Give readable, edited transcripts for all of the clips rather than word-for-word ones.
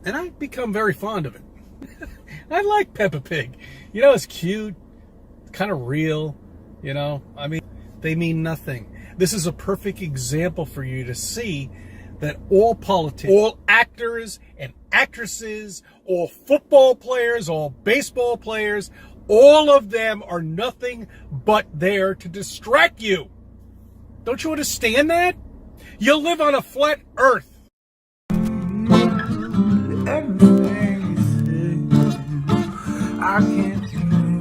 and I've become very fond of it. I like Peppa Pig. You know, it's cute, kind of real, you know. I mean, they mean nothing. This is a perfect example for you to see that all politicians, all actors and actresses, all football players, all baseball players, all of them are nothing but there to distract you. Don't you understand that? You live on a flat earth. Everything you say, I can't do anything.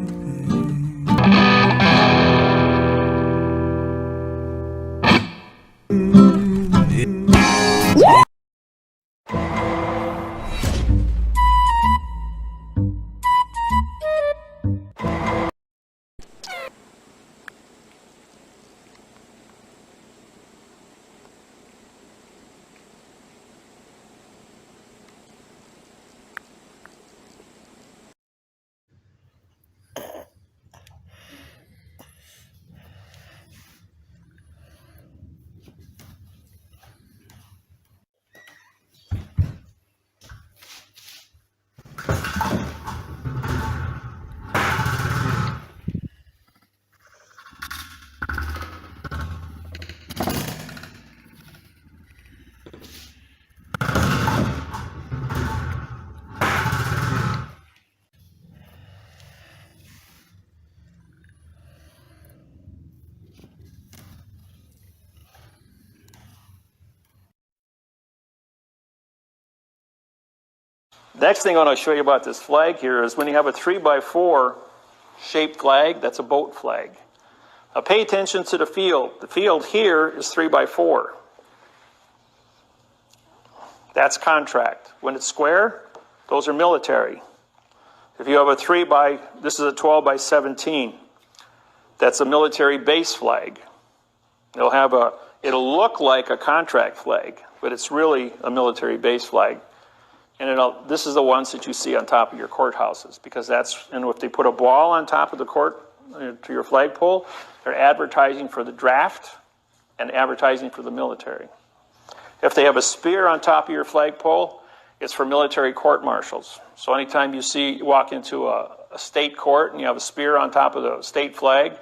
Next thing I want to show you about this flag here is when you have a 3x4 shaped flag, that's a boat flag. Now pay attention to the field. The field here is 3x4. That's contract. When it's square, those are military. If you have a this is a 12x17. That's a military base flag. It'll look like a contract flag, but it's really a military base flag. And this is the ones that you see on top of your courthouses, because and if they put a ball on top of the court to your flagpole, they're advertising for the draft and advertising for the military. If they have a spear on top of your flagpole, it's for military court-martials. So anytime you walk into a state court and you have a spear on top of the state flag,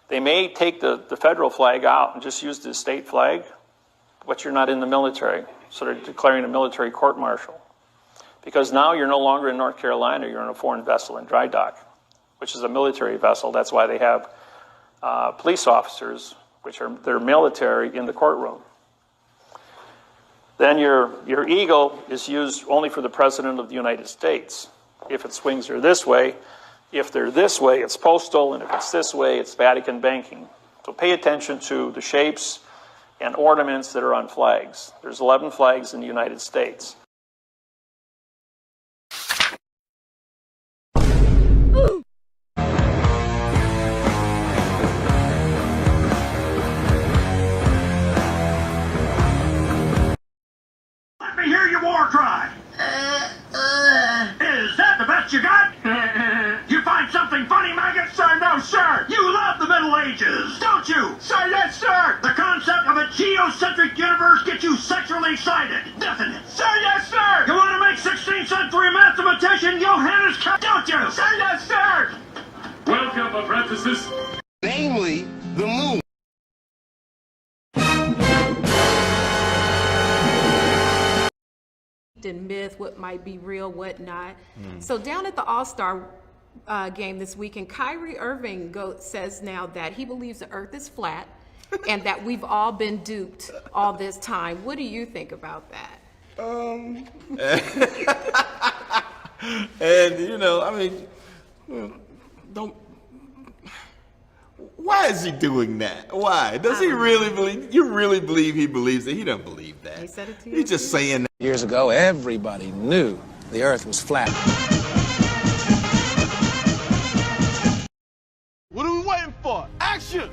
they may take the federal flag out and just use the state flag, but you're not in the military. So they're declaring a military court-martial. Because now you're no longer in North Carolina, you're in a foreign vessel in dry dock, which is a military vessel. That's why they have police officers, they're military, in the courtroom. Then your eagle is used only for the President of the United States. If its wings are this way, if they're this way, it's postal, and if it's this way, it's Vatican banking. So pay attention to the shapes and ornaments that are on flags. There's 11 flags in the United States. Let me hear your war cry. Is that the best you got? You find something funny, maggot? Sir, no, sir. You love the Middle Ages, don't you? Sir, yes, sir. The concept of a geocentric universe gets you sexually excited, doesn't it? Sir, yes, sir. You want to make 16th century mathematician Johannes don't you? Sir, yes, sir. Welcome, apprentices. Namely, the moon. And myth, what might be real, what not. So down at the All-Star game this weekend, Kyrie Irving says now that he believes the earth is flat and that we've all been duped all this time. What do you think about that? And, you know, I mean, why is he doing that? Why? Does he really believe, you really believe he believes it? He doesn't believe that. He said it to you? He's just saying that. Years ago, everybody knew the earth was flat. What are we waiting for? Action!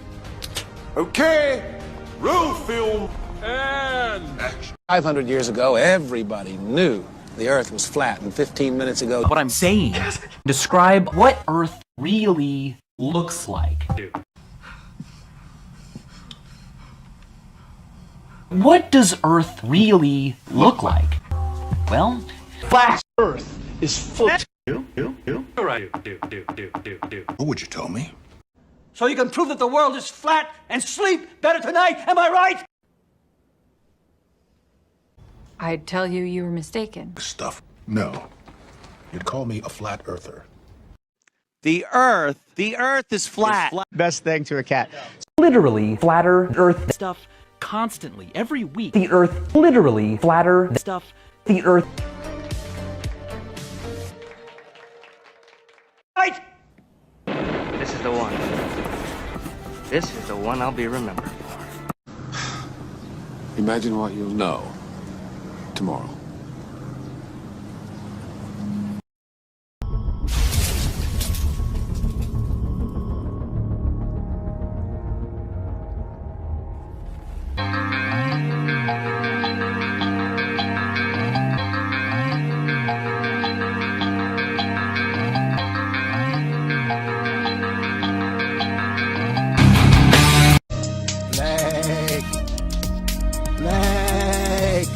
Okay, roll film. And Action. 500 years ago, everybody knew the earth was flat, and 15 minutes ago... What I'm saying is, describe what Earth really looks like. What does Earth really look like? Well, flat Earth is full. What would you tell me? So you can prove that the world is flat and sleep better tonight, am I right? I'd tell you you were mistaken. Stuff. No. You'd call me a flat earther. The Earth is flat. Best thing to a cat. Literally flatter Earth Stuff constantly, every week. the Earth. Literally flatter Stuff. the Earth. Right! This is the one. This is the one I'll be remembered for. Imagine what you'll know tomorrow. Leg.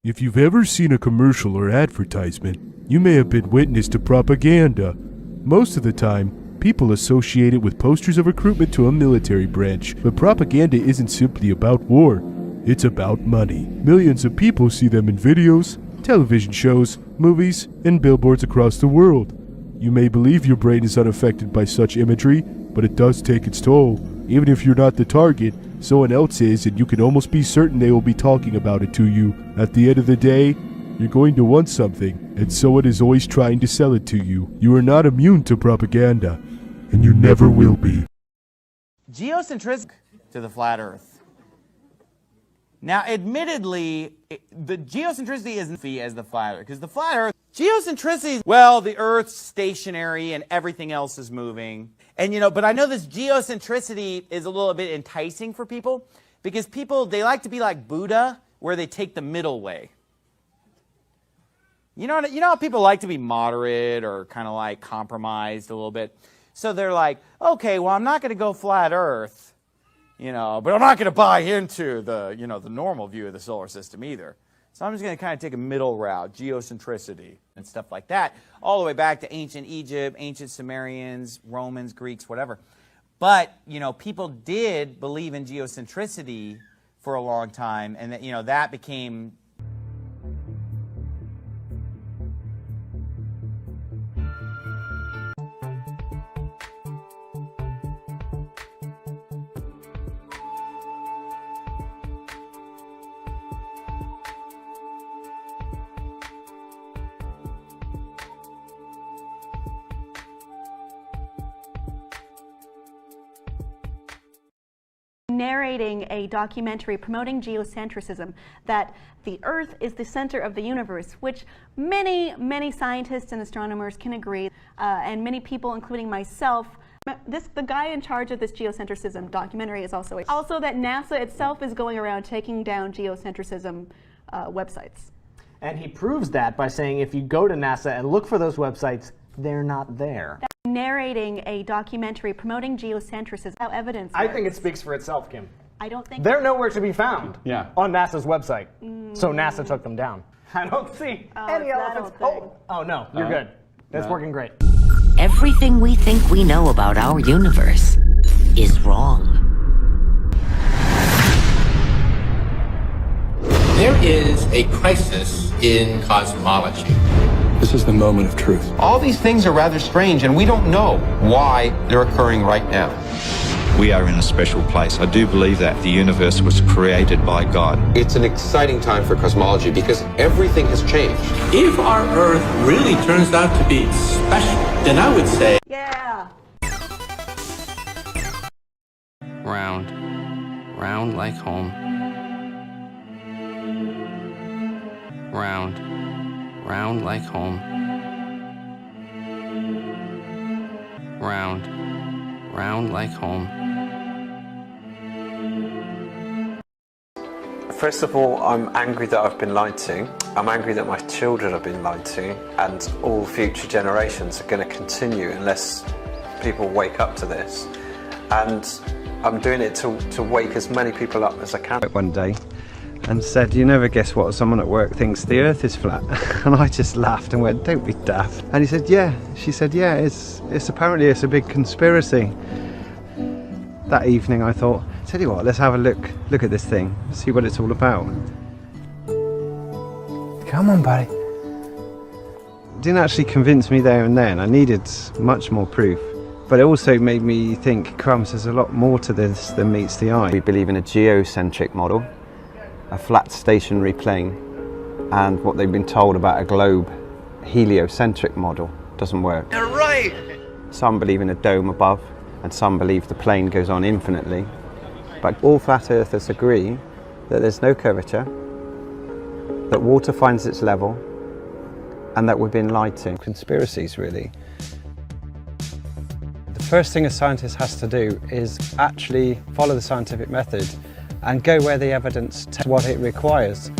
If you've ever seen a commercial or advertisement, you may have been witness to propaganda. Most of the time, people associate it with posters of recruitment to a military branch, but propaganda isn't simply about war. It's about money. Millions of people see them in videos, television shows, movies, and billboards across the world. You may believe your brain is unaffected by such imagery, but it does take its toll. Even if you're not the target, someone else is, and you can almost be certain they will be talking about it to you. At the end of the day, you're going to want something, and someone is always trying to sell it to you. You are not immune to propaganda, and you never will be. Geocentrism to the flat Earth. Now, admittedly, the geocentricity isn't as the flat Earth, because the flat Earth, geocentricity, well, the Earth's stationary and everything else is moving. And, but I know this geocentricity is a little bit enticing for people, because people, they like to be like Buddha, where they take the middle way. You know how people like to be moderate or kind of like compromised a little bit? So they're like, okay, well, I'm not going to go flat Earth, but I'm not going to buy into the, the normal view of the solar system either. So I'm just going to kind of take a middle route, geocentricity and stuff like that, all the way back to ancient Egypt, ancient Sumerians, Romans, Greeks, whatever. But, people did believe in geocentricity for a long time, and that, that became narrating a documentary promoting geocentrism, that the Earth is the center of the universe, which many scientists and astronomers can agree, and many people, including myself. The guy in charge of this geocentrism documentary is also that NASA itself is going around taking down geocentrism websites. And he proves that by saying if you go to NASA and look for those websites, they're not there. Narrating a documentary promoting geocentrism. How evidence I think it speaks for itself, Kim. I don't think they're nowhere to be found on NASA's website. So NASA took them down. I don't see any elephants. Oh no, you're good. That's working great. everything we think we know about our universe is wrong. There is a crisis in cosmology. This is the moment of truth. All these things are rather strange, and we don't know why they're occurring right now. We are in a special place. I do believe that the universe was created by God. It's an exciting time for cosmology because everything has changed. If our Earth really turns out to be special, then I would say... Yeah. Round. Round like home. Round. Round like home. Round. Round like home. First of all, I'm angry that I've been lied to. I'm angry that my children have been lied to, and all future generations are going to continue unless people wake up to this. And I'm doing it to wake as many people up as I can. One day and said, "You never guess what, someone at work thinks the earth is flat." And I just laughed and went, "Don't be daft." And he said, "Yeah." She said, "Yeah, it's apparently it's a big conspiracy." That evening I thought, tell you what, let's have a look at this thing, see what it's all about. Come on, buddy. Didn't actually convince me there and then. I needed much more proof. But it also made me think, crumbs, there's a lot more to this than meets the eye. We believe in a geocentric model, a flat stationary plane, and what they've been told about a globe heliocentric model doesn't work. You're right! Some believe in a dome above, and some believe the plane goes on infinitely. But all flat earthers agree that there's no curvature, that water finds its level, and that we've been lied to. Conspiracies, really. The first thing a scientist has to do is actually follow the scientific method and go where the evidence tells what it requires.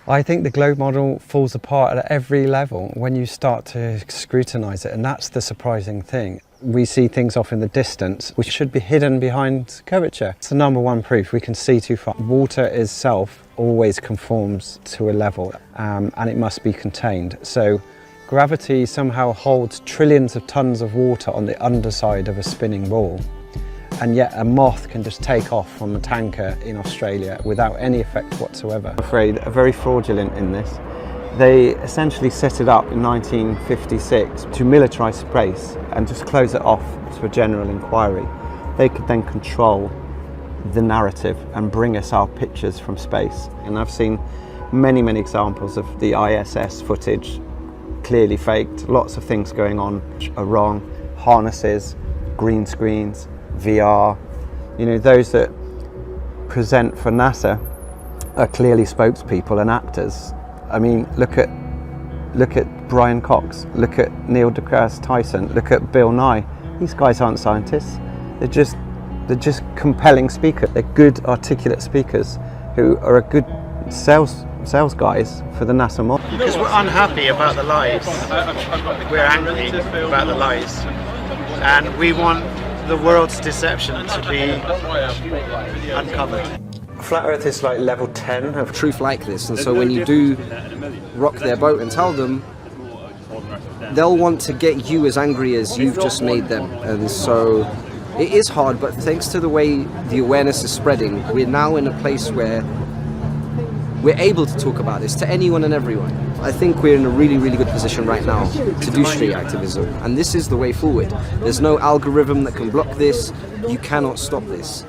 I think the globe model falls apart at every level when you start to scrutinise it, and that's the surprising thing. We see things off in the distance which should be hidden behind curvature. It's the number one proof. We can see too far. Water itself always conforms to a level, and it must be contained. So gravity somehow holds trillions of tons of water on the underside of a spinning ball, and yet a moth can just take off from a tanker in Australia without any effect whatsoever. I'm afraid are very fraudulent in this. They essentially set it up in 1956 to militarise space and just close it off to a general inquiry. They could then control the narrative and bring us our pictures from space. And I've seen many examples of the ISS footage clearly faked. Lots of things going on are wrong. Harnesses, green screens, VR. You know, those that present for NASA are clearly spokespeople and actors. I mean, look at Brian Cox, look at Neil deGrasse Tyson, look at Bill Nye. These guys aren't scientists. They're just compelling speakers. They're good, articulate speakers who are a good sales guys for the NASA model. Because we're unhappy about the lies. We're angry about the lies, and we want the world's deception to be uncovered. Flat Earth is like level 10 of truth like this, and so when you do rock their boat and tell them, they'll want to get you as angry as you've just made them. And so it is hard, but thanks to the way the awareness is spreading, we're now in a place where we're able to talk about this to anyone and everyone. I think we're in a really good position right now to do street activism, and this is the way forward. There's no algorithm that can block this. You cannot stop this.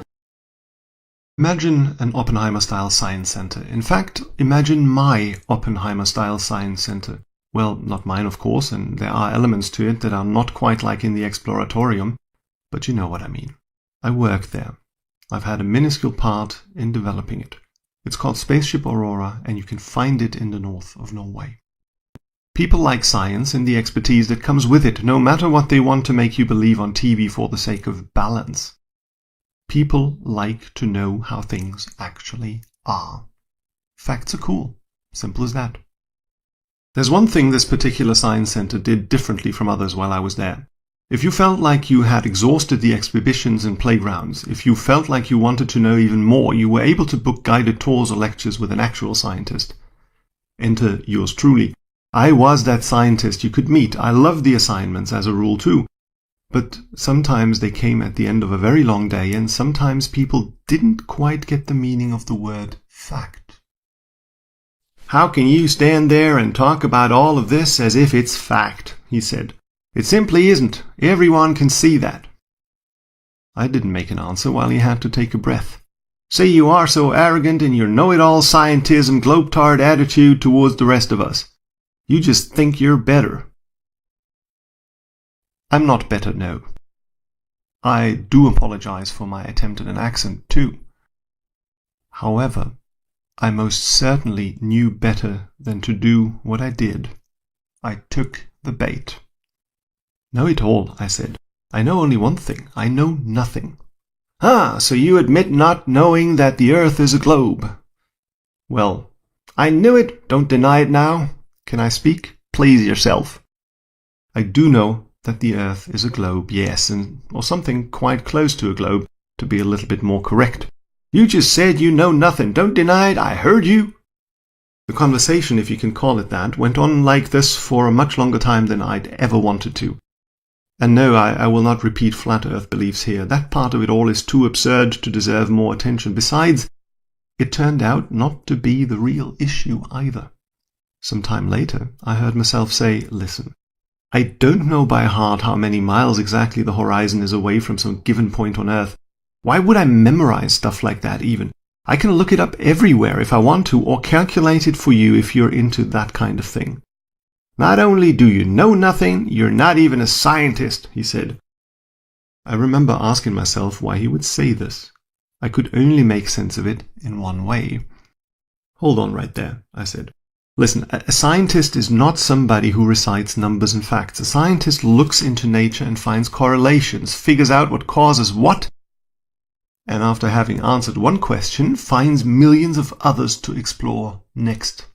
Imagine an Oppenheimer-style science center. In fact, imagine my Oppenheimer-style science center. Well, not mine, of course, and there are elements to it that are not quite like in the Exploratorium, but you know what I mean. I work there. I've had a minuscule part in developing it. It's called Spaceship Aurora, and you can find it in the north of Norway. People like science and the expertise that comes with it, no matter what they want to make you believe on TV for the sake of balance. People like to know how things actually are. Facts are cool. Simple as that. There's one thing this particular science center did differently from others while I was there. If you felt like you had exhausted the exhibitions and playgrounds, if you felt like you wanted to know even more, you were able to book guided tours or lectures with an actual scientist. Enter yours truly. I was that scientist you could meet. I loved the assignments as a rule too. But sometimes they came at the end of a very long day, and sometimes people didn't quite get the meaning of the word fact. How can you stand there and talk about all of this as if it's fact? He said. It simply isn't. Everyone can see that. I didn't make an answer while he had to take a breath. Say you are so arrogant in your know-it-all scientism globe-tard attitude towards the rest of us. You just think you're better. I'm not better, no. I do apologize for my attempt at an accent, too. However, I most certainly knew better than to do what I did. I took the bait. Know it all, I said. I know only one thing. I know nothing. Ah, so you admit not knowing that the Earth is a globe. Well, I knew it. Don't deny it now. Can I speak? Please yourself. I do know that the Earth is a globe, yes, or something quite close to a globe, to be a little bit more correct. You just said you know nothing. Don't deny it. I heard you. The conversation, if you can call it that, went on like this for a much longer time than I'd ever wanted to. And no, I will not repeat flat Earth beliefs here. That part of it all is too absurd to deserve more attention. Besides, it turned out not to be the real issue either. Some time later, I heard myself say, listen, I don't know by heart how many miles exactly the horizon is away from some given point on Earth. Why would I memorize stuff like that even? I can look it up everywhere if I want to, or calculate it for you if you're into that kind of thing. Not only do you know nothing, you're not even a scientist, he said. I remember asking myself why he would say this. I could only make sense of it in one way. Hold on right there, I said. Listen, a scientist is not somebody who recites numbers and facts. A scientist looks into nature and finds correlations, figures out what causes what, and after having answered one question, finds millions of others to explore next.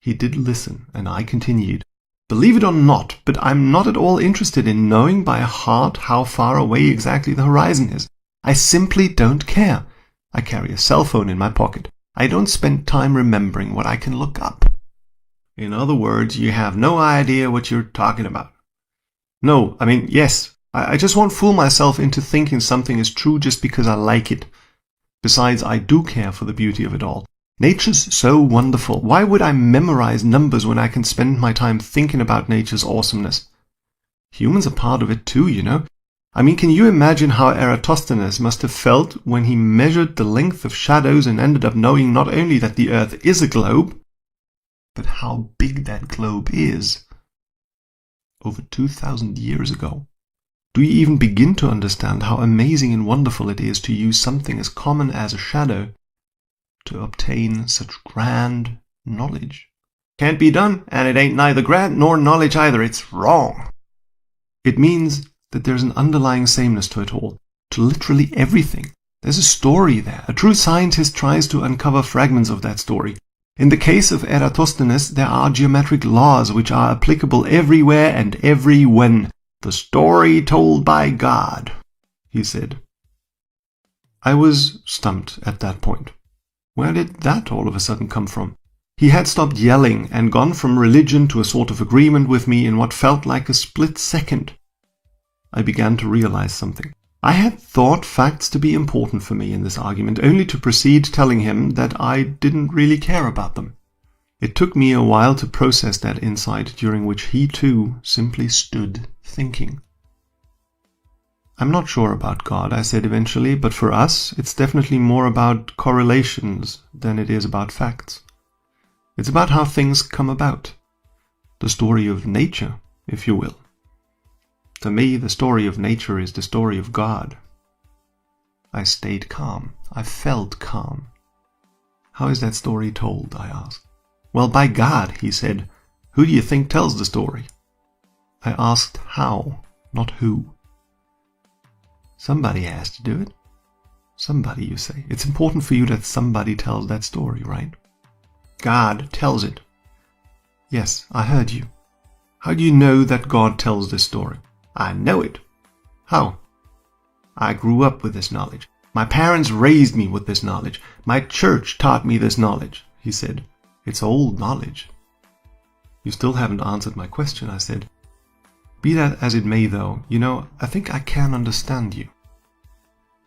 He did listen, and I continued. Believe it or not, but I'm not at all interested in knowing by heart how far away exactly the horizon is. I simply don't care. I carry a cell phone in my pocket. I don't spend time remembering what I can look up. In other words, you have no idea what you're talking about. No, I mean, yes, I just won't fool myself into thinking something is true just because I like it. Besides, I do care for the beauty of it all. Nature's so wonderful. Why would I memorize numbers when I can spend my time thinking about nature's awesomeness? Humans are part of it too, you know. I mean, can you imagine how Eratosthenes must have felt when he measured the length of shadows and ended up knowing not only that the Earth is a globe, but how big that globe is? Over 2,000 years ago. Do you even begin to understand how amazing and wonderful it is to use something as common as a shadow to obtain such grand knowledge? Can't be done, and it ain't neither grand nor knowledge either. It's wrong. It means that there's an underlying sameness to it all, to literally everything. There's a story there. A true scientist tries to uncover fragments of that story. In the case of Eratosthenes, there are geometric laws which are applicable everywhere and every when. The story told by God, he said. I was stumped at that point. Where did that all of a sudden come from? He had stopped yelling and gone from religion to a sort of agreement with me in what felt like a split second. I began to realize something. I had thought facts to be important for me in this argument, only to proceed telling him that I didn't really care about them. It took me a while to process that insight, during which he too simply stood thinking. I'm not sure about God, I said eventually, but for us, it's definitely more about correlations than it is about facts. It's about how things come about. The story of nature, if you will. To me, the story of nature is the story of God. I stayed calm. I felt calm. How is that story told? I asked. Well, by God, he said. Who do you think tells the story? I asked how, not who. Somebody has to do it. Somebody, you say. It's important for you that somebody tells that story, right? God tells it. Yes, I heard you. How do you know that God tells this story? I know it. How? I grew up with this knowledge. My parents raised me with this knowledge. My church taught me this knowledge, he said. It's old knowledge. You still haven't answered my question, I said. Be that as it may, though, you know, I think I can understand you.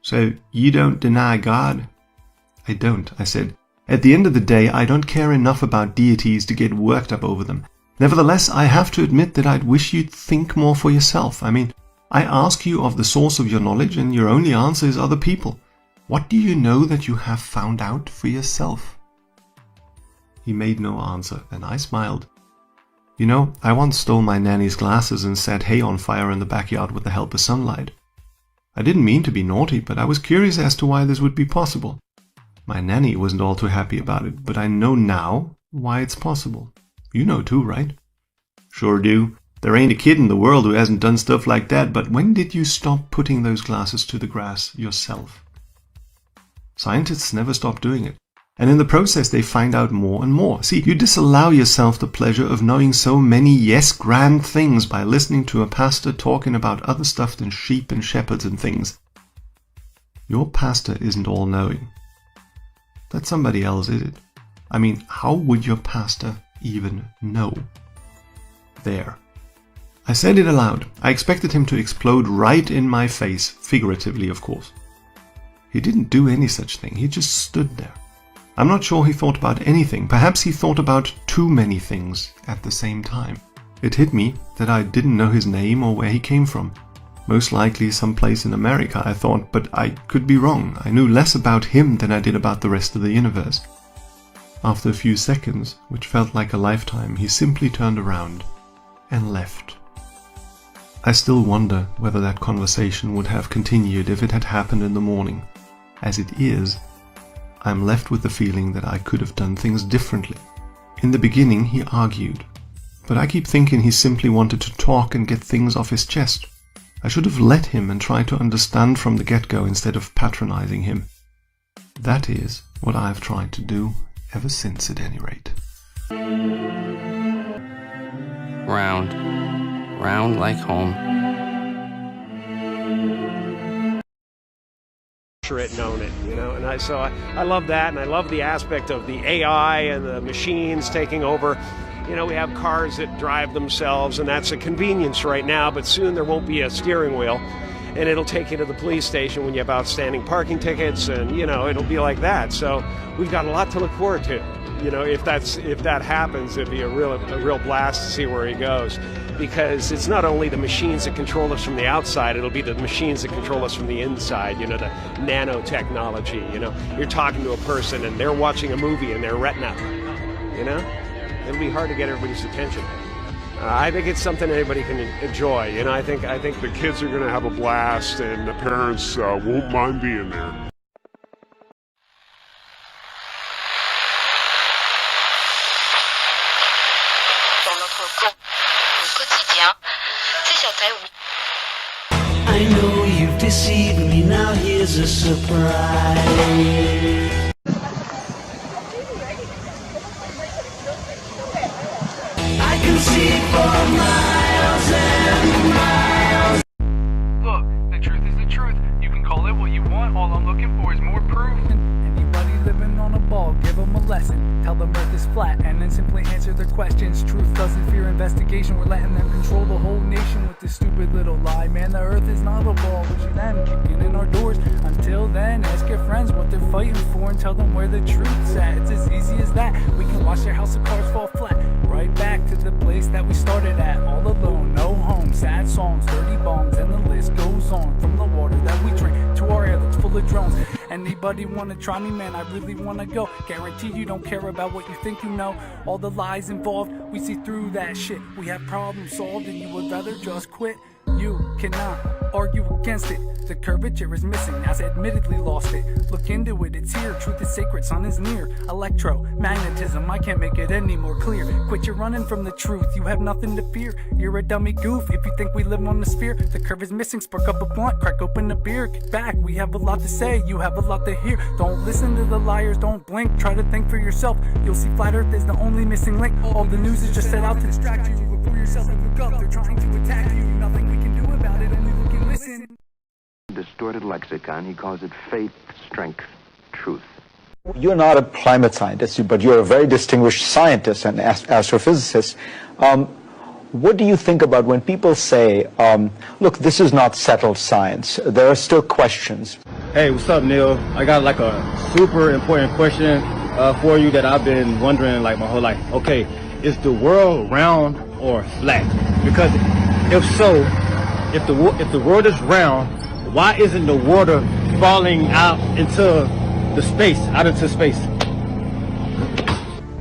So, you don't deny God? I don't, I said. At the end of the day, I don't care enough about deities to get worked up over them. Nevertheless, I have to admit that I'd wish you'd think more for yourself. I mean, I ask you of the source of your knowledge, and your only answer is other people. What do you know that you have found out for yourself? He made no answer, and I smiled. You know, I once stole my nanny's glasses and set hay on fire in the backyard with the help of sunlight. I didn't mean to be naughty, but I was curious as to why this would be possible. My nanny wasn't all too happy about it, but I know now why it's possible. You know too, right? Sure do. There ain't a kid in the world who hasn't done stuff like that, but when did you stop putting those glasses to the grass yourself? Scientists never stop doing it. And in the process they find out more and more. See, you disallow yourself the pleasure of knowing so many, yes, grand things by listening to a pastor talking about other stuff than sheep and shepherds and things. Your pastor isn't all-knowing. That's somebody else, is it? I mean, how would your pastor even know? There. I said it aloud. I expected him to explode right in my face, figuratively, of course. He didn't do any such thing. He just stood there. I'm not sure he thought about anything. Perhaps he thought about too many things at the same time. It hit me that I didn't know his name or where he came from. Most likely someplace in America, I thought, but I could be wrong. I knew less about him than I did about the rest of the universe. After a few seconds, which felt like a lifetime, he simply turned around and left. I still wonder whether that conversation would have continued if it had happened in the morning. As it is, I'm left with the feeling that I could have done things differently. In the beginning, he argued, but I keep thinking he simply wanted to talk and get things off his chest. I should have let him and tried to understand from the get-go instead of patronizing him. That is what I've tried to do ever since, at any rate. Round. Round like home. It and own it, you know, and I love that, and I love the aspect of the AI and the machines taking over. You know, we have cars that drive themselves, and that's a convenience right now, but soon there won't be a steering wheel, and it'll take you to the police station when you have outstanding parking tickets, and, you know, it'll be like that. So we've got a lot to look forward to. You know, if that happens, it'd be a real blast to see where he goes. Because it's not only the machines that control us from the outside, it'll be the machines that control us from the inside, you know, the nanotechnology, you know. You're talking to a person and they're watching a movie in their retina, you know. It'll be hard to get everybody's attention. I think it's something anybody can enjoy, you know. I think the kids are going to have a blast, and the parents won't mind being there. I know you've deceived me, now here's a surprise. I can see for miles and miles. Look, the truth is the truth. You can call it what you want, all I'm looking for is more proof. Anybody living on a ball, give them a lesson. Tell them Earth is flat and then simply answer their questions. Truth doesn't fear investigation, we're letting them control the whole nation with this stupid little lie. Man, the Earth is not a ball, we should them kicking in our doors. Until then, ask your friends what they're fighting for and tell them where the truth's at. It's as easy as that. We can watch their house of cards fall flat. Right back to the place that we started at. All alone, no home, sad songs, dirty bombs, and the list goes on. From the water that we drink to our air that's full of drones. Anybody wanna try me, man? I really wanna go. Guarantee you don't care about what you think you know. All the lies involved, we see through that shit. We have problems solved and you would rather just quit. You cannot argue against it. The curvature is missing, as I admittedly lost it. Look into it, it's here. Truth is sacred, sun is near. Electromagnetism, I can't make it any more clear. Quit your running from the truth, you have nothing to fear. You're a dummy goof if you think we live on the sphere. The curve is missing, spark up a blunt, crack open a beer. Kick back, we have a lot to say, you have a lot to hear. Don't listen to the liars, don't blink, try to think for yourself. You'll see flat earth is the only missing link. All the news is just set out to distract you. Look for yourself and look up, they're trying to attack you. Nothing we can do about it, only look and listen. Distorted lexicon, he calls it faith, strength, truth. You're not a climate scientist, but you're a very distinguished scientist and astrophysicist. What do you think about when people say, look, this is not settled science, there are still questions? Hey, what's up, Neil? I got like a super important question for you that I've been wondering like my whole life. Okay, is the world round or flat? Because if so, if the world is round, why isn't the water falling out into space?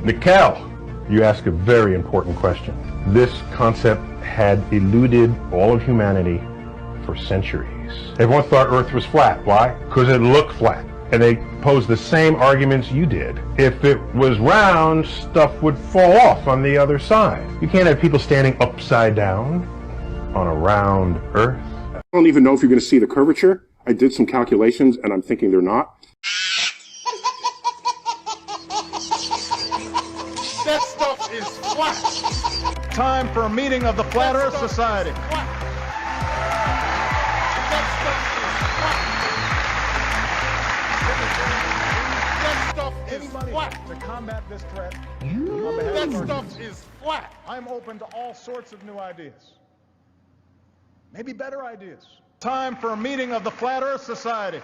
Mikhail, you ask a very important question. This concept had eluded all of humanity for centuries. Everyone thought Earth was flat. Why? Because it looked flat. And they posed the same arguments you did. If it was round, stuff would fall off on the other side. You can't have people standing upside down on a round Earth. I don't even know if you're going to see the curvature. I did some calculations, and I'm thinking they're not. That stuff is flat. Time for a meeting of the Flat Earth Society. That stuff is flat. To combat this threat, that stuff is flat. I'm open to all sorts of new ideas. Maybe better ideas. Time for a meeting of the Flat Earth Society.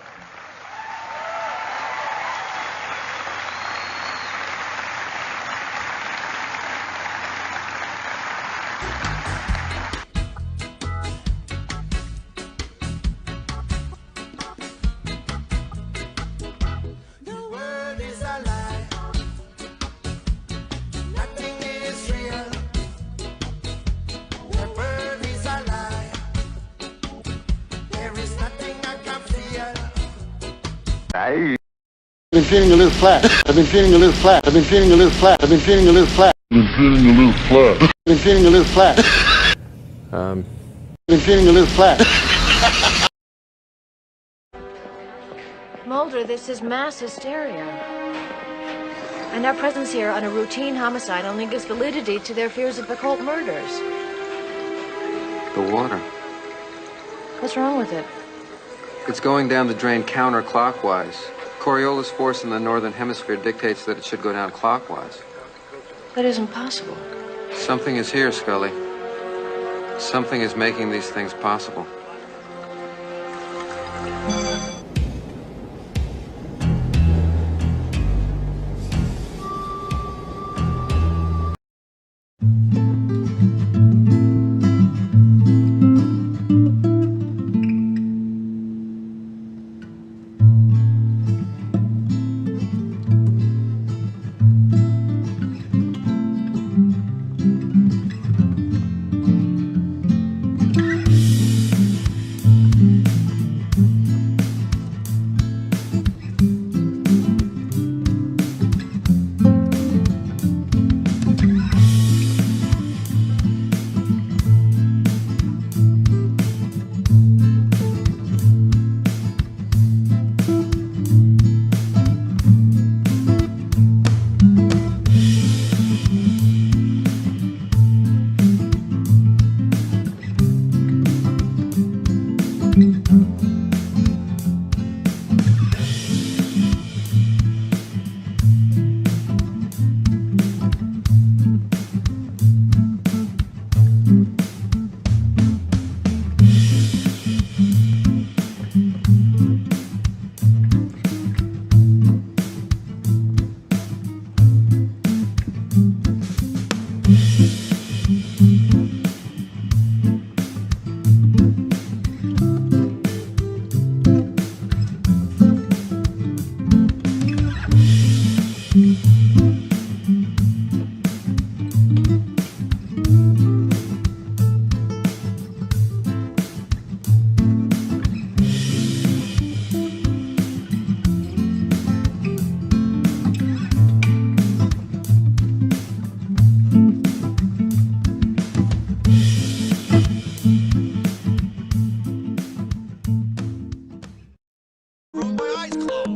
I've been feeling a little flat. I've been feeling a little flat. I've been feeling a little flat. I've been feeling a little flat. I've been feeling a little flat. I've been feeling a little flat. I've been feeling a little flat. Mulder, this is mass hysteria. And our presence here on a routine homicide only gives validity to their fears of occult murders. The water. What's wrong with it? It's going down the drain counterclockwise. Coriolis force in the northern hemisphere dictates that it should go down clockwise. That isn't possible. Something is here, Scully. Something is making these things possible.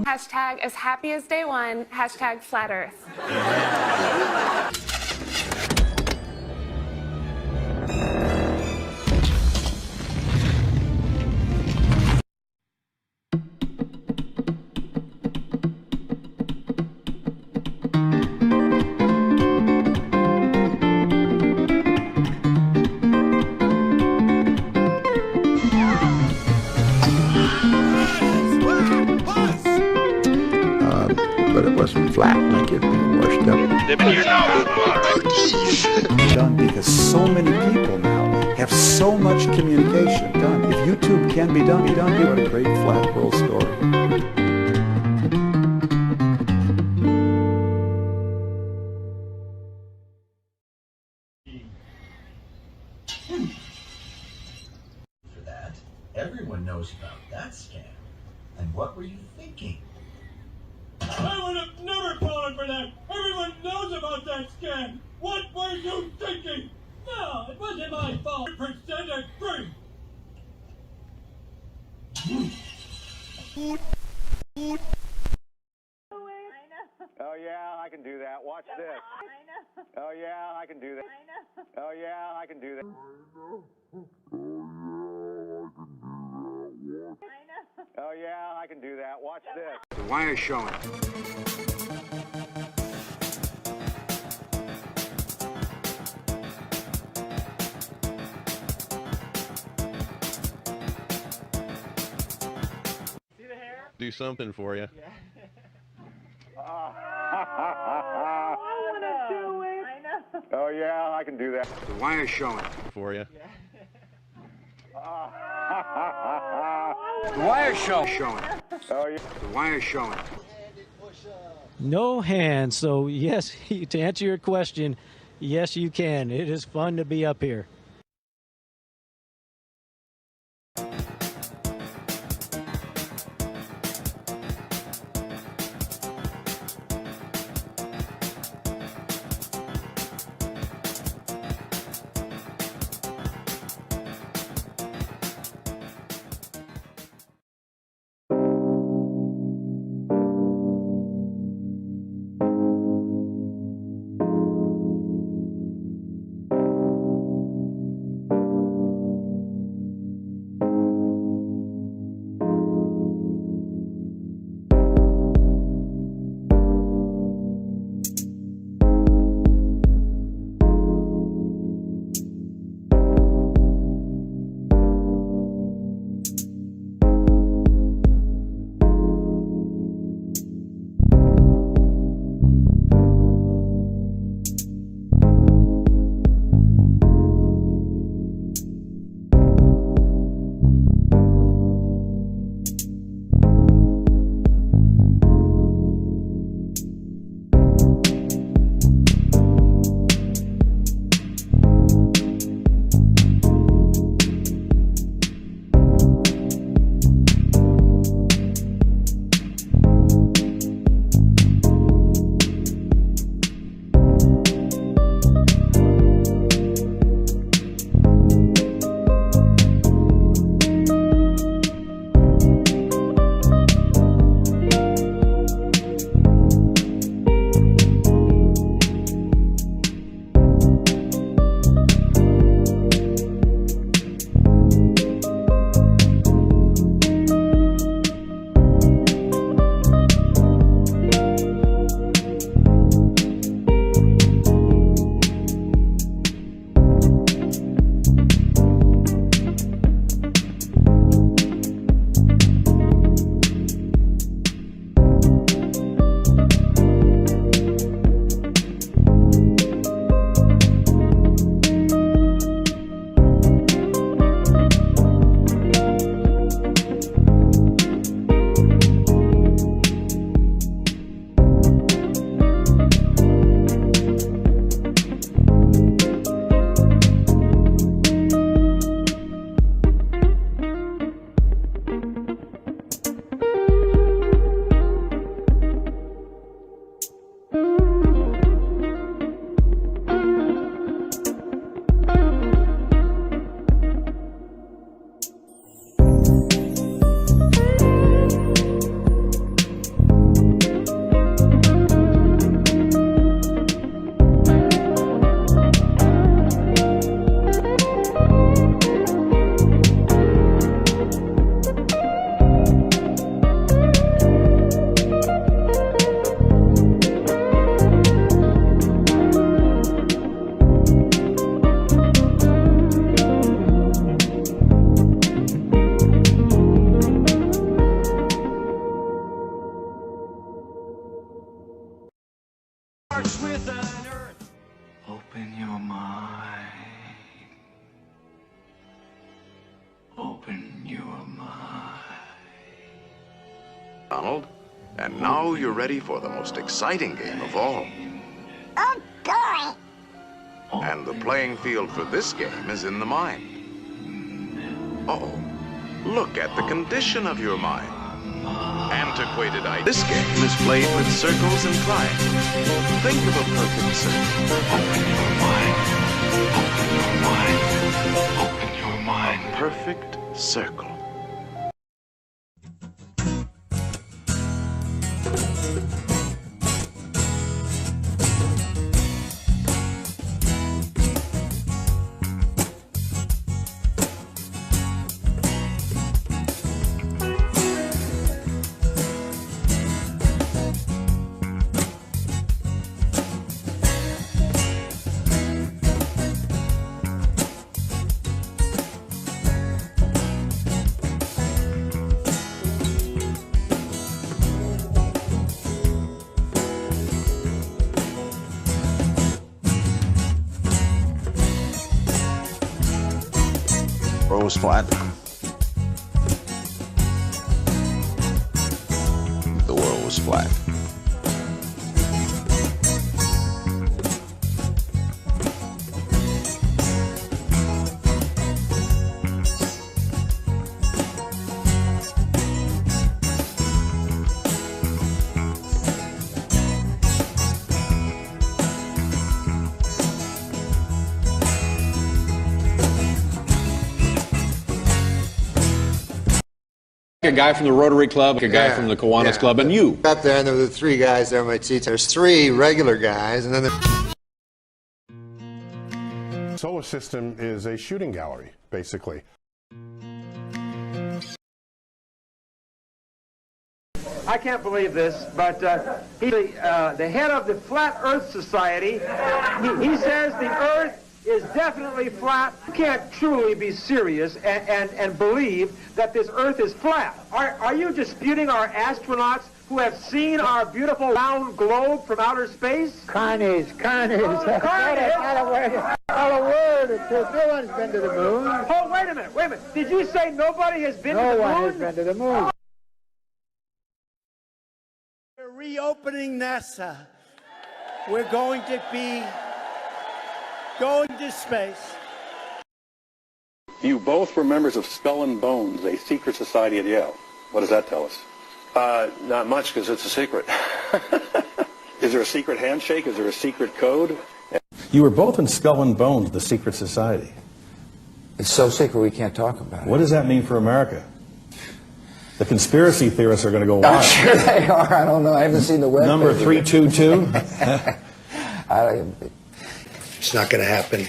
Hashtag as happy as day one, hashtag flat earth. flat, like you're being washed up. Done because so many people now have so much communication done. If YouTube can be done, what a great flat world story. Everyone knows about that scam. And what were you thinking? I would have never fallen for that! Everyone knows about that scam! What were you thinking? No, it wasn't my fault. 100% agree! Oh yeah, I can do that. Watch this. Oh yeah, I can do that. Oh yeah, I can do that. Oh yeah, I can do that. Watch this. The wire showing. Do something for you. Oh yeah, I can do that. The wire showing. For you. The wire showing. Oh yeah, the wire showing. No hands. So yes, to answer your question, yes you can. It is fun to be up here. Donald, and now you're ready for the most exciting game of all. Oh, boy. And the playing field for this game is in the mind. Uh-oh. Look at the condition of your mind. Antiquated idea. This game is played with circles and triangles. Think of a perfect circle. Open your mind. Open your mind. Open your mind. A perfect circle. Was flat. The world was flat. A guy from the Rotary Club, a guy from the Kiwanis Club, and you. Up there, and there were the three guys there in my seats. There's three regular guys, and then The solar system is a shooting gallery, basically. I can't believe this, but he's the head of the Flat Earth Society. He says the Earth is definitely flat. You can't truly be serious and believe that this Earth is flat. Are you disputing our astronauts who have seen our beautiful round globe from outer space? Carnage. Carnage. Not a word. No one's been to the moon. Oh, wait a minute. Did you say nobody has been to the moon? No one has been to the moon. We're reopening NASA. We're going to be going to space. You both were members of Skull and Bones, a secret society at Yale. What does that tell us? Not much, because it's a secret. Is there a secret handshake? Is there a secret code? You were both in Skull and Bones, the secret society. It's so secret we can't talk about it. What does that mean for America? The conspiracy theorists are going to go wild. I'm sure they are. I don't know. I haven't seen the web. Number 322? It's not going to happen.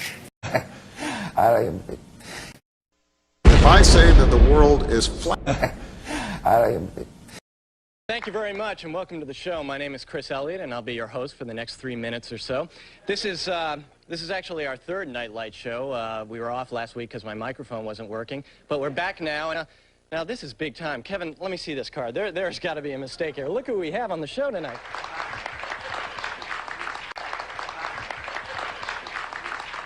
If I say that the world is flat. Thank you very much, and welcome to the show. My name is Chris Elliott, and I'll be your host for the next 3 minutes or so. This is actually our third Nightlight show. We were off last week because my microphone wasn't working, but we're back now. Now this is big time. Kevin, let me see this card. There's got to be a mistake here. Look who we have on the show tonight.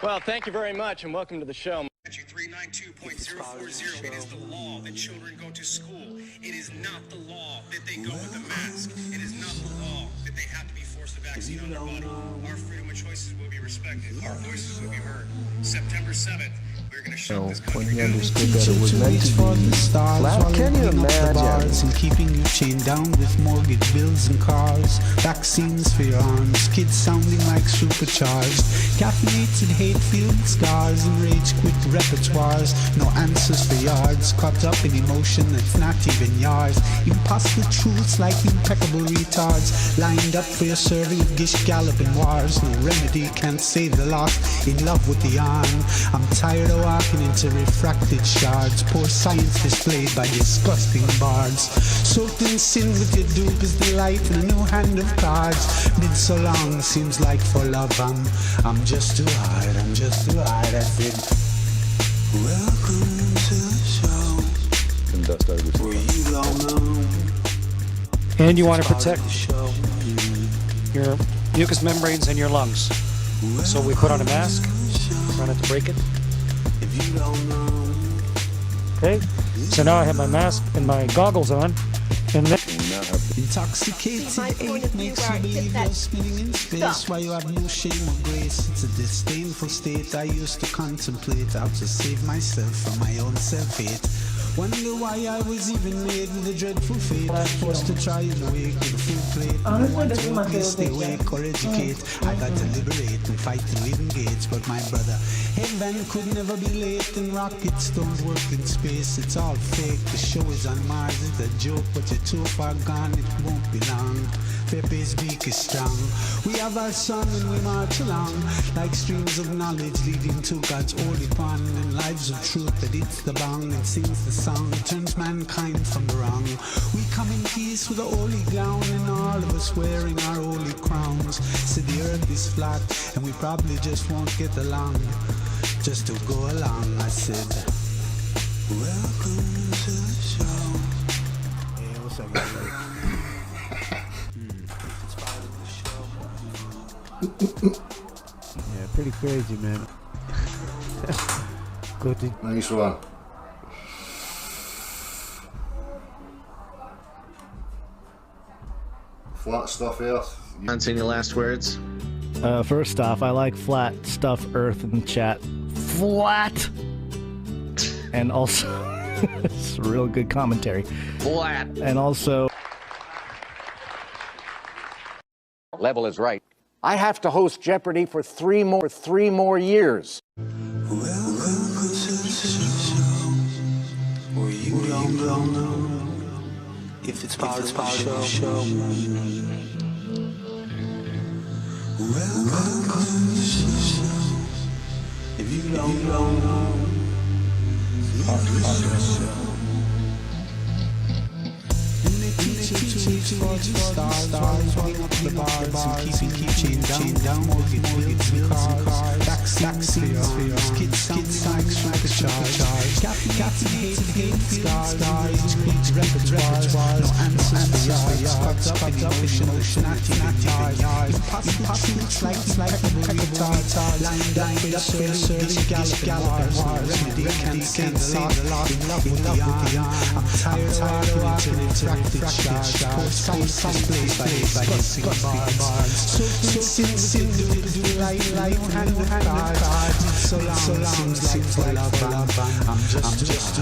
Well, thank you very much, and welcome to the show. 392.040. It is the law that children go to school. It is not the law that they go with a mask. It is not the law that they have to be forced a vaccine on their body. Our freedom of choices will be respected. Our voices will be heard. September 7th, we're going to shut this country when he down. understood that it was meant to be flat, can you imagine? And keeping you chained down with mortgage bills and cars, vaccines for your arms, kids sounding like supercharged, caffeinated hate-filled scars and rage-quit repertoires, no answers for yards, caught up in emotion that's not even yours, impossible truths like impeccable retards, lined up for your survey of gish galloping wars, no remedy can't save the lost, in love with the yarn, I'm tired of walking into refracted shards, poor science displayed by disgusting bards, soaked in sin with your dupe is the light in a new hand of cards, been so long seems like for love I'm just too hard, that's it. Welcome to the show, where you all know. And you want to protect your mucous membranes and your lungs. So we put on a mask, try not to break it. If you don't know. Okay, So now I have my mask and my goggles on, and then Intoxicated ache makes you believe you're spinning in space while you have no shame or grace. It's a disdainful state I used to contemplate how to save myself from my own self-hate. Wonder why I was even made with a dreadful fate. Forced to try and wake with a full plate. No one to help me stay awake or educate. I got to liberate and fight through hidden gates. But my brother, heaven could never be late, and rockets don't work in space. It's all fake. The show is on Mars. It's a joke, but you're too far gone. It won't be long. Pepe's beak is strong. We have our song and we march along like streams of knowledge leading to God's holy pond, and lives of truth that hits the bong and sings the song, turns mankind from the wrong. We come in peace with a holy gown, and all of us wearing our holy crowns. So the earth is flat and we probably just won't get along. Just to go along, I said, welcome to the show. Hey, what's up, guys? Yeah, pretty crazy, man. Good. Nice one. Flat stuff, Earth. Any last words? First off, I like flat stuff, Earth in the chat. Flat! And also, it's a real good commentary. Flat! And also... Level is right. I have to host Jeopardy for three more years. If it's part of the show. Welcome to the show. If you don't know, it's part of the show. Teach you to reach for the stars, running up the bars and keep chain down, mortgage bills and cars, vaccines, kids like supercharged, captain hate scars, repertoire, no answers for yards, cuts up in emotion, not even yards, impossible, it's like impeccable guitar, lined up with surly galloping remedy can't save the lost, in love with the arm, I'm tired of watching interactive charge, some place by discussing bars, so sin, do life, hand cards, so long, seems like I'm just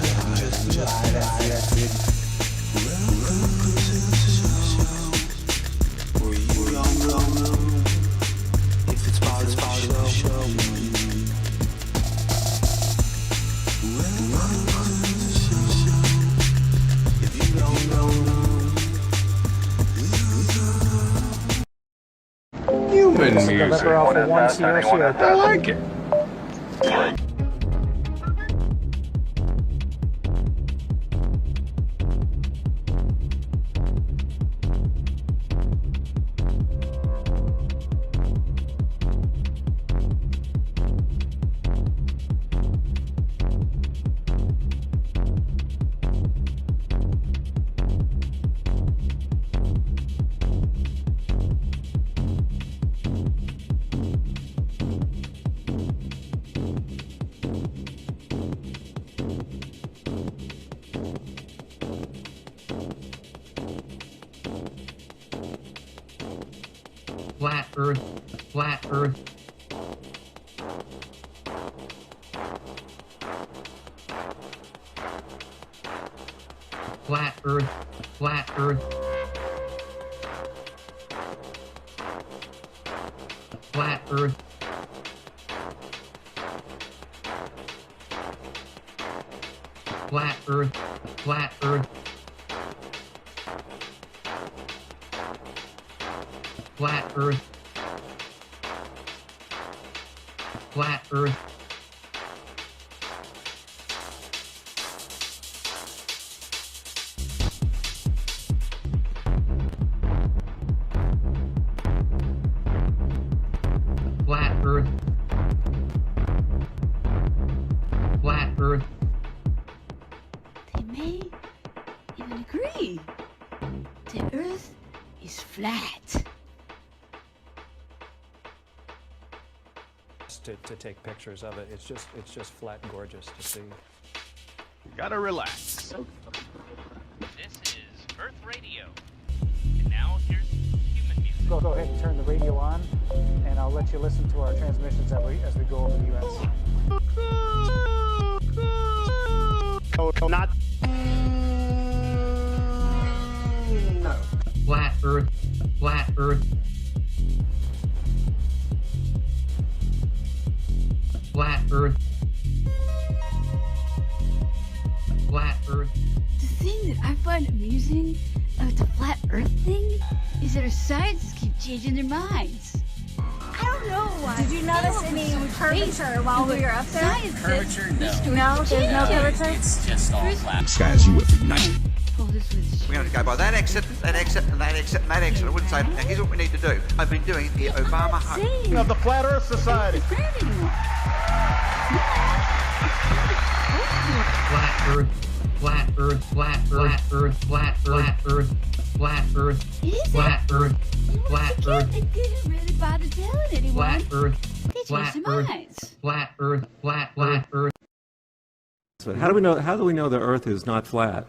welcome to the show, where you don't know if it's part of the show. Welcome to the show, if you don't know. Human music. I like it. Flat Earth, flat Earth. Flat Earth, flat Earth. Flat Earth. Flat Earth, flat Earth. Flat Earth. Flat Earth. Flat Earth. Flat Earth. They may even agree. The Earth is flat. To take pictures of it, it's just flat gorgeous to see. Gotta relax. This is Earth Radio. And now here's human music. Go ahead and turn the radio on, and I'll let you listen to our transmissions as we go over the U.S. Not. No. Flat Earth. Flat Earth. Flat Earth. Flat Earth. The thing that I find amusing about the flat Earth thing is that our scientists keep changing their minds. I don't know why. Did you notice any curvature while we were up there? Curvature? No, there's no curvature. It's just all flat. Skies you with ignite. We're going to go by that exit, and that exit, and that exit. I wouldn't say, now here's what we need to do. I've been doing the Obama hug. Of the Flat Earth Society. Flat Earth. Flat Earth. Flat Earth. Flat Earth. Flat Earth. Flat Earth. Flat Earth. Flat Earth. They didn't really bother telling anyone. Flat Earth. They Flat changed their Earth. minds. Flat Earth. Flat Earth. How do we know the Earth is not flat?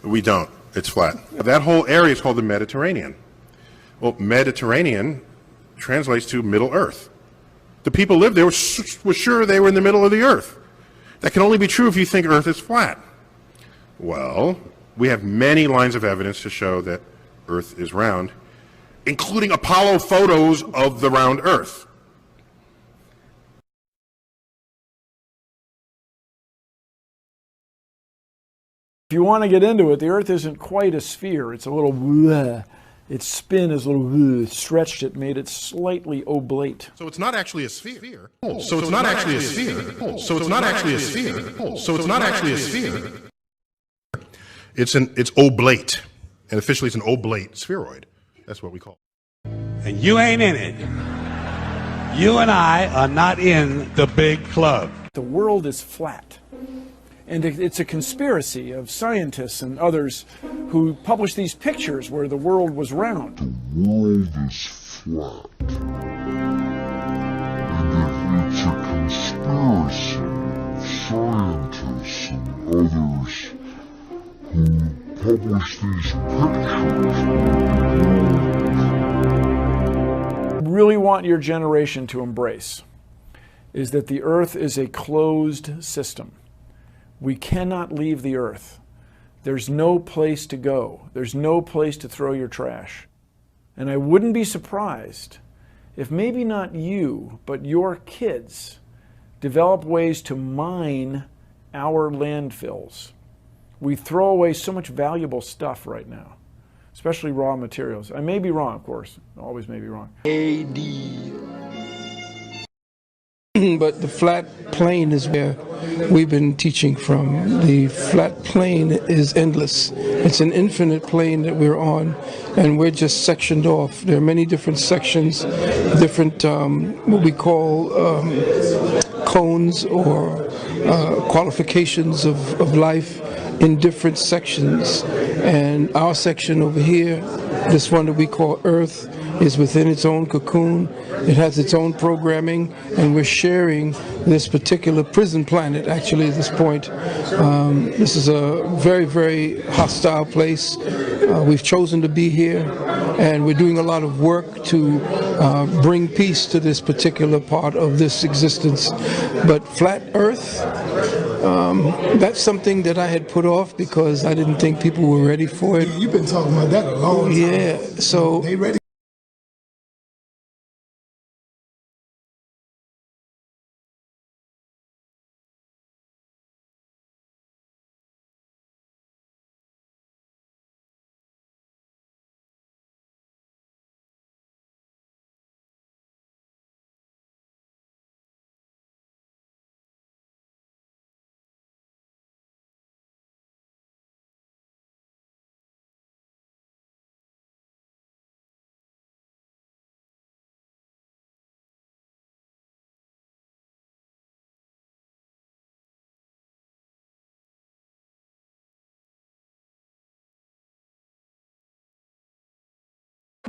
We don't. It's flat. That whole area is called the Mediterranean. Well, Mediterranean translates to Middle Earth. The people lived there were sure they were in the middle of the Earth. That can only be true if you think Earth is flat. Well, we have many lines of evidence to show that Earth is round, including Apollo photos of the round Earth. If you want to get into it, the Earth isn't quite a sphere. It's a little bleh. Its spin is a little bleh, stretched it, made it slightly oblate. So it's not actually a sphere. So it's not actually a sphere. So it's not actually a sphere. So it's not actually a sphere. It's oblate. And officially it's an oblate spheroid. That's what we call it. And you ain't in it. You and I are not in the big club. The world is flat. And it's a conspiracy of scientists and others who published these pictures where the world was round. The world is flat. And it's a conspiracy of scientists and others who published these pictures. I really want your generation to embrace is that the Earth is a closed system. We cannot leave the Earth. There's no place to go. There's no place to throw your trash. And I wouldn't be surprised if maybe not you, but your kids develop ways to mine our landfills. We throw away so much valuable stuff right now, especially raw materials. I may be wrong, of course. I always may be wrong. But the flat plane is where we've been teaching from. The flat plane is endless. It's an infinite plane that we're on, and we're just sectioned off. There are many different sections, different what we call cones or qualifications of life in different sections. And our section over here, this one that we call Earth, is within its own cocoon. It has its own programming, and we're sharing this particular prison planet, actually, at this point. This is a very, very hostile place. We've chosen to be here, and we're doing a lot of work to bring peace to this particular part of this existence. But flat Earth, that's something that I had put off because I didn't think people were ready for it. You've been talking about that a long time. Yeah, so They ready?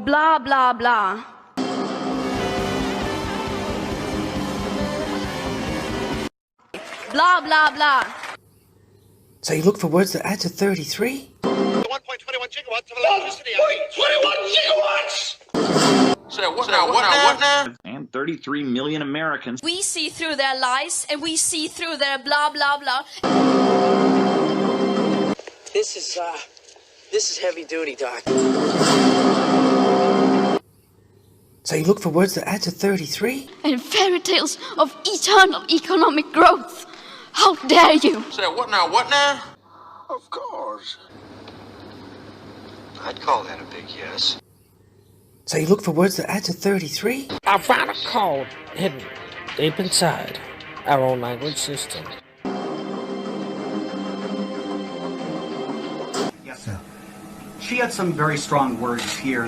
Blah, blah, blah. Blah, blah, blah. So you look for words that add to 33? 1.21 gigawatts of electricity. 1.21 gigawatts! So what now? And 33 million Americans. We see through their lies and we see through their blah, blah, blah. This is heavy duty, Doc. So you look for words that add to 33? And fairy tales of eternal economic growth. How dare you? So what now? Of course. I'd call that a big yes. So you look for words that add to 33? I found a code hidden deep inside our own language system. Yes, sir. She had some very strong words here.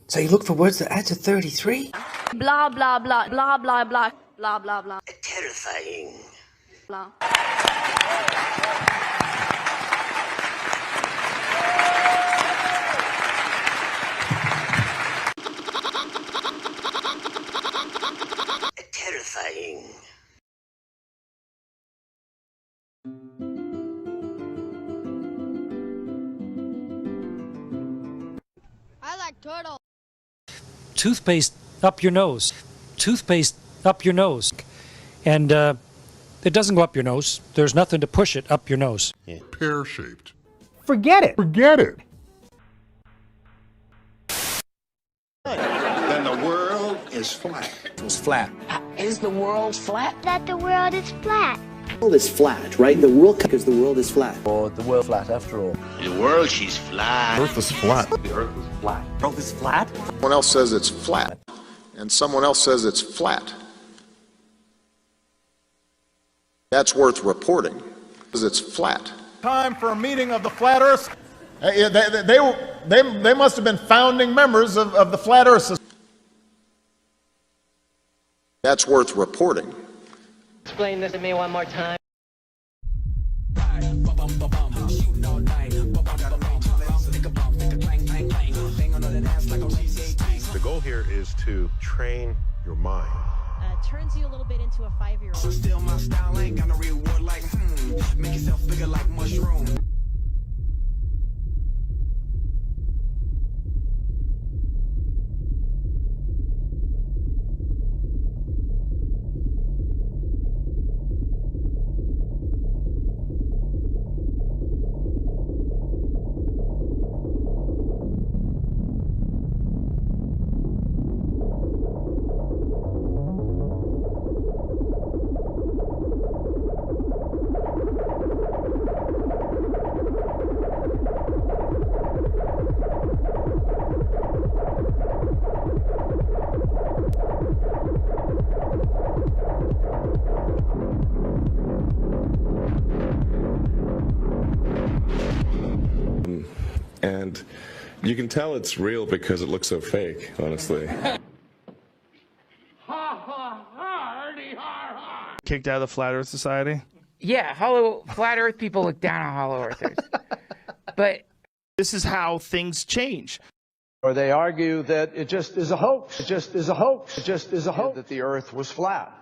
So you look for words that add to 33? Blah, blah, blah, blah, blah, blah, blah, blah, blah. Terrifying. Blah. Terrifying. I like turtle. Toothpaste up your nose. Toothpaste up your nose. And it doesn't go up your nose. There's nothing to push it up your nose. Yeah. Pear-shaped. Forget it. Forget it. Then the world is flat. It's flat. Is the world flat? That the world is flat. The world is flat, right? The world, because the world is flat. Or the world flat after all. The world, she's flat. Earth is flat. The earth is flat. World is flat? Someone else says it's flat, and someone else says it's flat. That's worth reporting, because it's flat. Time for a meeting of the Flat Earth. They must have been founding members of the Flat Earth Society. That's worth reporting. Explain this to me one more time. The goal here is to train your mind. Turns you a little bit into a 5-year-old. So still my style ain't got no reward like, make yourself bigger like mushroom. And you can tell it's real because it looks so fake, honestly. Kicked out of the Flat Earth Society? Yeah, flat Earth people look down on hollow earthers. But this is how things change. Or they argue that it just is a hoax. It just is a hoax. It just is a hoax. That the Earth was flat.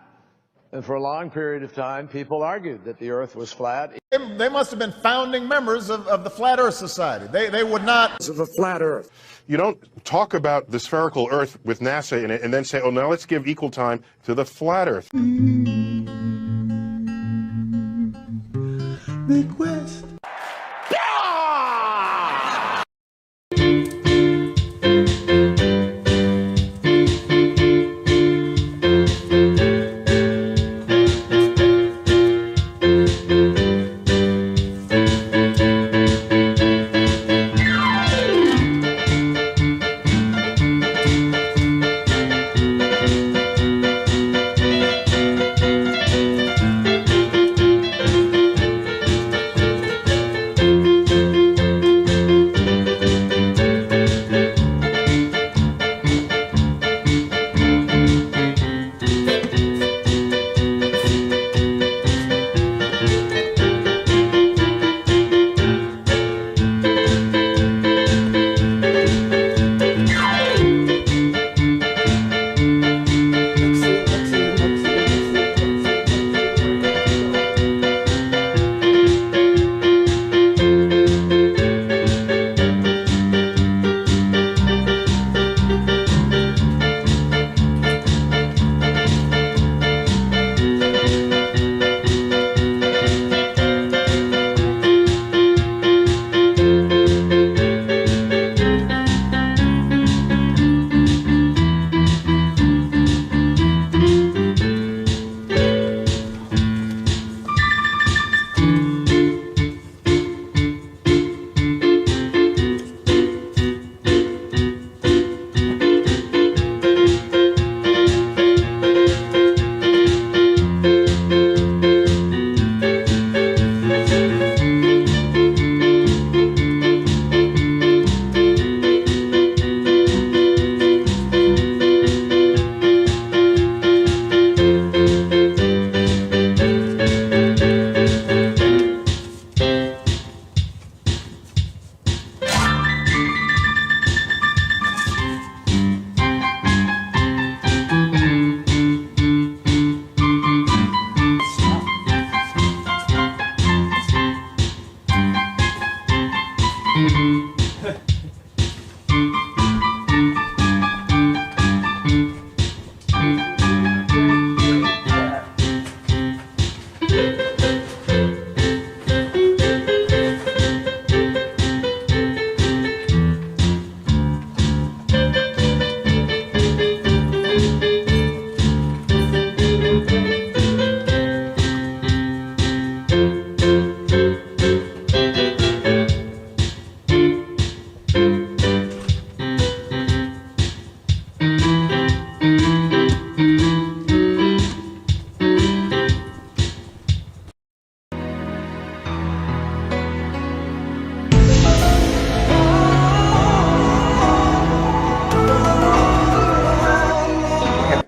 And for a long period of time, people argued that the Earth was flat. They must have been founding members of the Flat Earth Society. They would not... Of a flat Earth. You don't talk about the spherical Earth with NASA in it and then say, oh, now let's give equal time to the flat Earth. Request.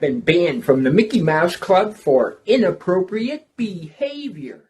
been banned from the Mickey Mouse Club for inappropriate behavior.